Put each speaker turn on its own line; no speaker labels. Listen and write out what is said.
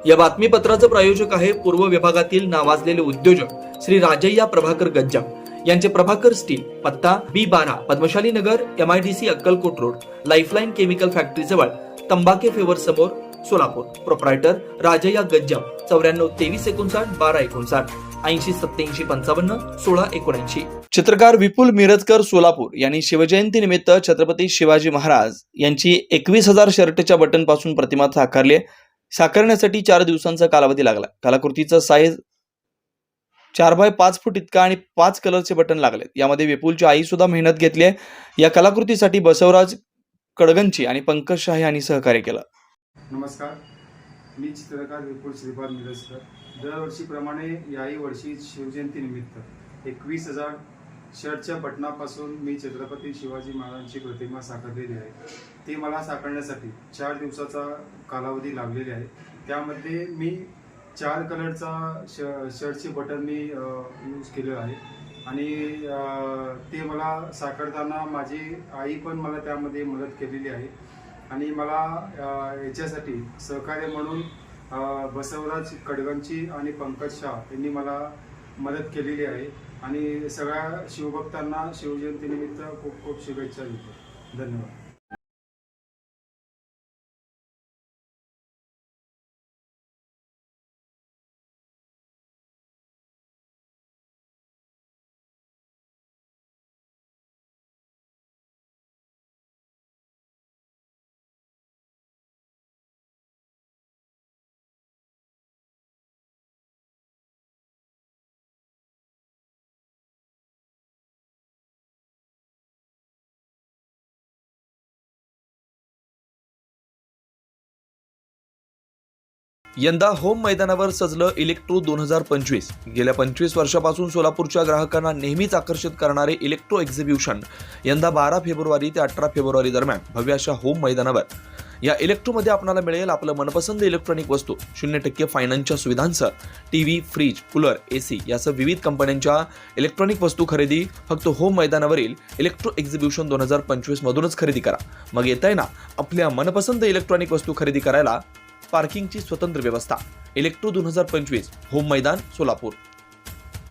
या बातमीपत्राचं प्रायोजक आहे पूर्व विभागातील नावाजलेले उद्योजक श्री राजय्या प्रभाकर गज्जाम यांचे प्रभाकर स्टील, पत्ता B12 पद्मशाली नगर, MIDC Akkalkot road, lifeline chemical factory जवळ, तंबाके फेवर समोर, सोलापूर. प्रोप्रायटर राजय्या गज्जाम 94 23 59 12 59 80 87 55 16 79. चित्रकार विपुल मिरजकर सोलापूर यांनी शिवजयंती निमित्त छत्रपती शिवाजी महाराज यांची 21,000 शर्टच्या बटन पासून प्रतिमा साकारण्यासाठी 4 दिवसांचा कालावधी लागला. कलाकृतीचा साईज 4x5 फूट इतका आणि 5 कलरचे बटन लागलेत. यामध्ये विपुलची आई सुद्धा मेहनत घेतली आहे. या कलाकृतीसाठी बसवराज कडगंची आणि पंकज शाह यांनी सहकार्य केलं.
नमस्कार, मी चित्रकार विपुल श्रीपाद मिरजकर. दरवर्षीप्रमाणे याही वर्षी शिवजयंती निमित्त 21,000 शर्टच्या बटनापासून मी छत्रपती शिवाजी महाराजांची प्रतिमा साकारलेली आहे. ती मला साकारण्यासाठी 4 दिवसाचा कालावधी लागलेली आहे. त्यामध्ये मी 4 कलरचा शर्टचे बटन मी यूज केलेलं आहे आणि ते मला साकारताना माझी आई पण मला त्यामध्ये मदत केलेली आहे आणि मला याच्यासाठी सहकार्य म्हणून बसवराज कडगंची आणि पंकज शाह यांनी मला मदत केलेली आहे आणि सगळ्या शिवभक्तांना शिवजयंतीनिमित्त खूप खूप शुभेच्छा देतो. धन्यवाद.
यंदा होम मैदानावर सजलं इलेक्ट्रो 2025. गेल्या 25 वर्षापासून सोलापूरच्या ग्राहकांना नेहमीच आकर्षित करणारे इलेक्ट्रो एक्झिबिशन यंदा 12 फेब्रुवारी ते 18 फेब्रुवारी दरम्यान भव्य अशा होम मैदानावर. या इलेक्ट्रोमध्ये आपल्याला मिळेल आपलं मनपसंत इलेक्ट्रॉनिक वस्तू 0% फायनान्सच्या सुविधांसह टीव्ही, फ्रीज, कूलर, AC यासह विविध कंपन्यांच्या इलेक्ट्रॉनिक वस्तू खरेदी फक्त होम मैदानावरील इलेक्ट्रो एक्झिबिशन 2025 मधूनच खरेदी करा. मग येत आहे ना आपल्या मनपसंत इलेक्ट्रॉनिक वस्तू खरेदी करायला पार्किंगची स्वतंत्र व्यवस्था. इलेक्ट्रो 2025 होम मैदान सोलापूर.